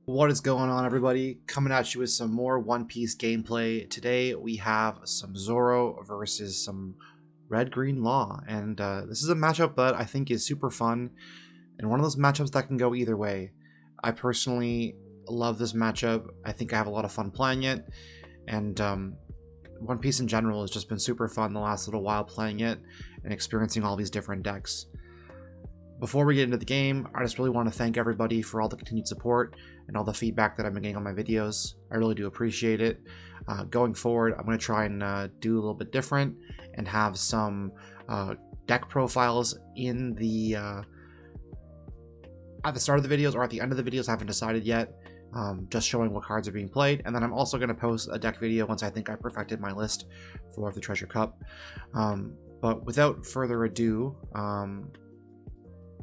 What is going on, everybody? Coming at you with some more One Piece gameplay. Today we have some Zoro versus some Red Green Law, and this is a matchup that I think is super fun, and one of those matchups that can go either way. I personally love this matchup. I think I have a lot of fun playing it, and One Piece in general has just been super fun the last little while playing it and experiencing all these different decks. Before we get into the game, I just really want to thank everybody for all the continued support and all the feedback that I've been getting on my videos. I really do appreciate it. Going forward, I'm going to try and do a little bit different and have some deck profiles in the at the start of the videos or at the end of the videos. I haven't decided yet. Just showing what cards are being played, and then I'm also going to post a deck video once I think I perfected my list for the Treasure Cup. But without further ado,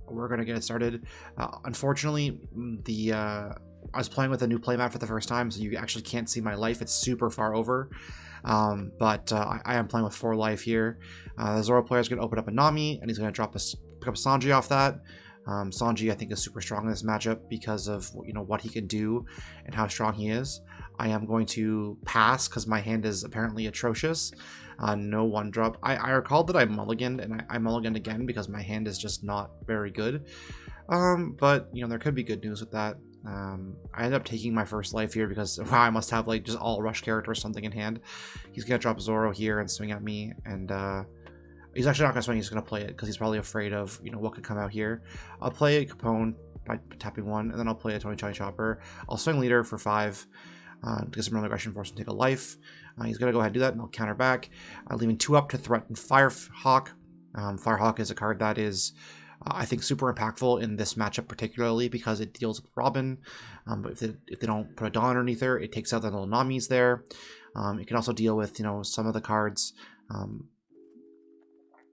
we're gonna get started. Unfortunately, I was playing with a new playmat for the first time, so you actually can't see my life. It's super far over, but I am playing with 4 life here. The Zoro player is gonna open up a Nami, and he's gonna pick up Sanji off that. Sanji, I think, is super strong in this matchup because of what he can do and how strong he is. I am going to pass because my hand is apparently atrocious. No one drop. I recall that I mulliganed, and I mulliganed again because my hand is just not very good. But there could be good news with that. I ended up taking my first life here because wow, I must have like just all rush character or something in hand. He's gonna drop Zoro here and swing at me, and he's actually not gonna swing. He's gonna play it because he's probably afraid of what could come out here. I'll play a Capone by tapping 1, and then I'll play a Tony Chopper. I'll swing leader for 5. To get some real aggression, force him to take a life. He's going to go ahead and do that, and I'll counter back, leaving 2 up to threaten Firehawk. Firehawk is a card that is, I think, super impactful in this matchup, particularly because it deals with Robin. But if they don't put a Dawn underneath her, it takes out the little Namis there. It can also deal with some of the cards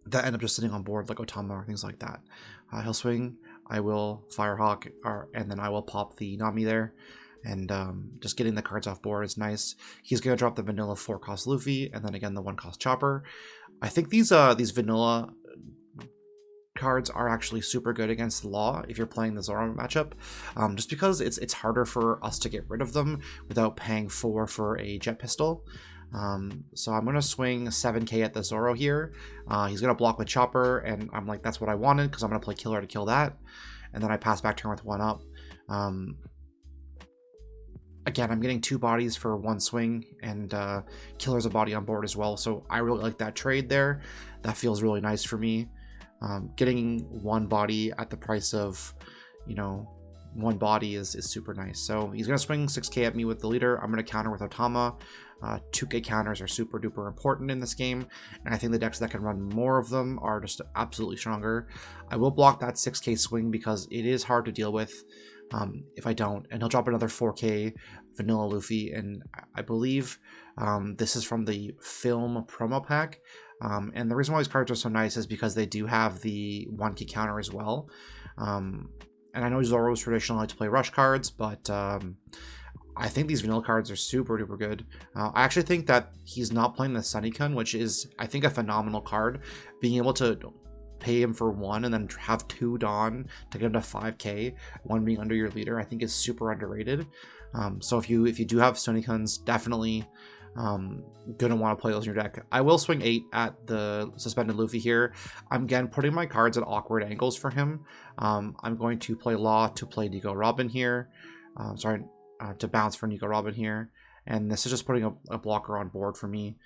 that end up just sitting on board, like Otama or things like that. He'll swing. I will Firehawk, and then I will pop the Nami there. And just getting the cards off board is nice. He's going to drop the vanilla 4-cost Luffy, and then again the 1-cost Chopper. I think these vanilla cards are actually super good against Law if you're playing the Zoro matchup, just because it's harder for us to get rid of them without paying 4 for a jet pistol. So I'm going to swing 7k at the Zoro here. He's going to block with Chopper, and I'm like, that's what I wanted because I'm going to play Killer to kill that. And then I pass back turn with 1 up. Again, I'm getting 2 bodies for 1 swing, and Killer's a body on board as well, so I really like that trade there. That feels really nice for me. Getting 1 body at the price of, 1 body is super nice. So he's going to swing 6k at me with the leader. I'm going to counter with Otama. 2k counters are super duper important in this game, and I think the decks that can run more of them are just absolutely stronger. I will block that 6k swing because it is hard to deal with. If I don't, and he'll drop another 4k vanilla Luffy, and I believe this is from the film promo pack, and the reason why these cards are so nice is because they do have the 1k counter as well, and I know Zoro's traditionally like to play rush cards, but I think these vanilla cards are super duper good. I actually think that he's not playing the Sunikun, which is, I think, a phenomenal card. Being able to pay him for 1 and then have 2 Dawn to get him to 5k, 1 being under your leader, I think is super underrated. So if you do have Sunikuns, definitely gonna want to play those in your deck. I will swing 8 at the suspended Luffy here. I'm again putting my cards at awkward angles for him. I'm going to play Law to play Nico Robin here. To bounce for Nico Robin here, and this is just putting a blocker on board for me.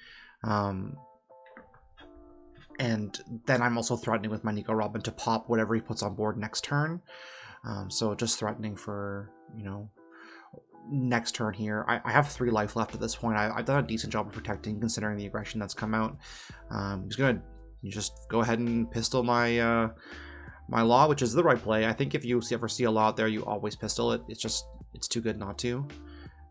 And then I'm also threatening with my Nico Robin to pop whatever he puts on board next turn. So just threatening for, next turn here. I have 3 life left at this point. I've done a decent job of protecting considering the aggression that's come out. I'm just going to just go ahead and pistol my my Law, which is the right play. I think if you ever see a Law out there, you always pistol it. It's too good not to.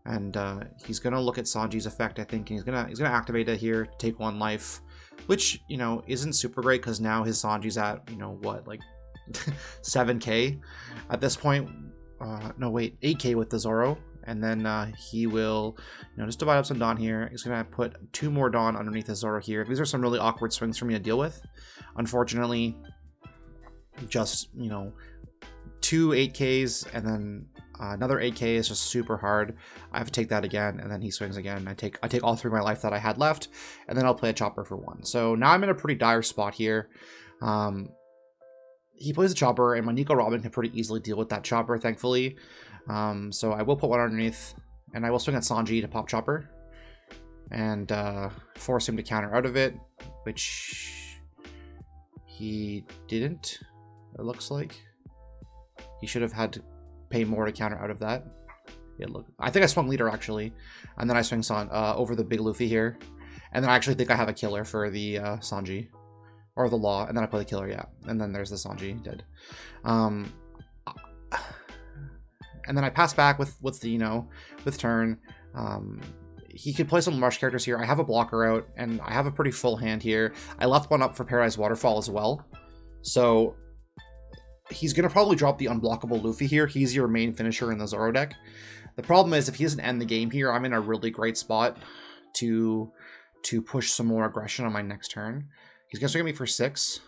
And he's going to look at Sanji's effect, I think, and he's gonna activate it here, take 1 life. Which, isn't super great because now his Sanji's at, what, like 7k at this point. No, wait, 8k with the Zoro. And then he will, just divide up some Dawn here. He's going to put 2 more Dawn underneath the Zoro here. These are some really awkward swings for me to deal with. Unfortunately, just, 2 8Ks and then Another 8k is just super hard. I have to take that again, and then he swings again. I take all 3 of my life that I had left, and then I'll play a chopper for 1. So now I'm in a pretty dire spot here. He plays a chopper, and my Nico Robin can pretty easily deal with that chopper, thankfully. So I will put 1 underneath, and I will swing at Sanji to pop chopper, and force him to counter out of it, which he didn't, it looks like. He should have had to pay more to counter out of that. Yeah, look, I think I swung leader actually, and then I swing over the big Luffy here, and then I actually think I have a killer for the Sanji, or the Law, and then I play the killer, yeah, and then there's the Sanji dead. And then I pass back with the, you know, with turn. He could play some rush characters here. I have a blocker out, and I have a pretty full hand here. I left 1 up for Paradise Waterfall as well, so he's going to probably drop the unblockable Luffy here. He's your main finisher in the Zoro deck. The problem is if he doesn't end the game here, I'm in a really great spot to push some more aggression on my next turn. He's going to swing at me for 6,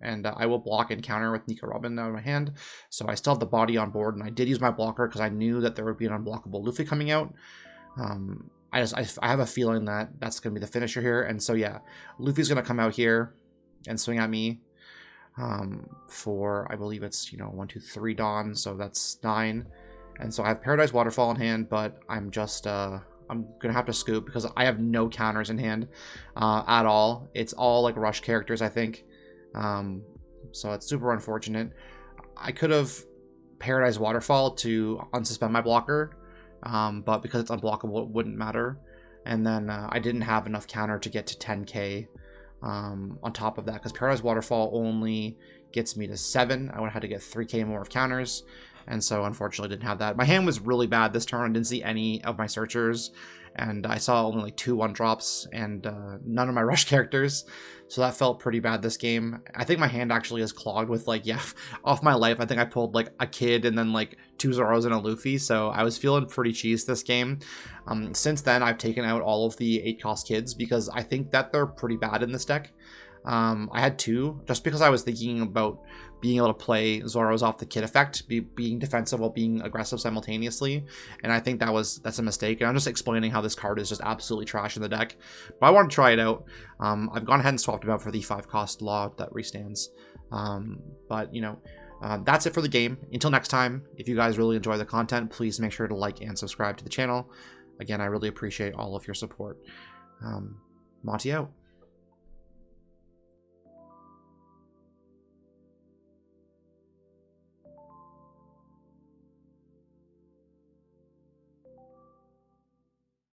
and I will block and counter with Nico Robin out of my hand. So I still have the body on board, and I did use my blocker because I knew that there would be an unblockable Luffy coming out. I have a feeling that that's going to be the finisher here, and so yeah, Luffy's going to come out here and swing at me. For, I believe it's, you know, 1, 2, 3 Dawn, so that's 9. And so I have Paradise Waterfall in hand, but I'm just, I'm gonna have to scoop because I have no counters in hand at all. It's all like rush characters, I think. So it's super unfortunate. I could have Paradise Waterfall to unsuspend my blocker, but because it's unblockable, it wouldn't matter. And then I didn't have enough counter to get to 10k. On top of that, because Paradise Waterfall only gets me to 7. I would have had to get 3k more of counters, and so unfortunately didn't have that. My hand was really bad this turn. I didn't see any of my searchers, and I saw only like 2 1-drops and none of my rush characters, so that felt pretty bad this game. I think my hand actually is clogged with, like, yeah, off my life, I think I pulled like a kid and then like 2 Zoros and a Luffy, so I was feeling pretty cheese this game. Since then, I've taken out all of the 8-cost kids because I think that they're pretty bad in this deck. I had 2 just because I was thinking about being able to play Zoros off the kid effect, being defensive while being aggressive simultaneously, and I think that's a mistake. And I'm just explaining how this card is just absolutely trash in the deck, but I want to try it out. I've gone ahead and swapped him out for the 5-cost Law that restands, but you know, that's it for the game. Until next time, if you guys really enjoy the content, please make sure to like and subscribe to the channel. Again, I really appreciate all of your support. Monty out.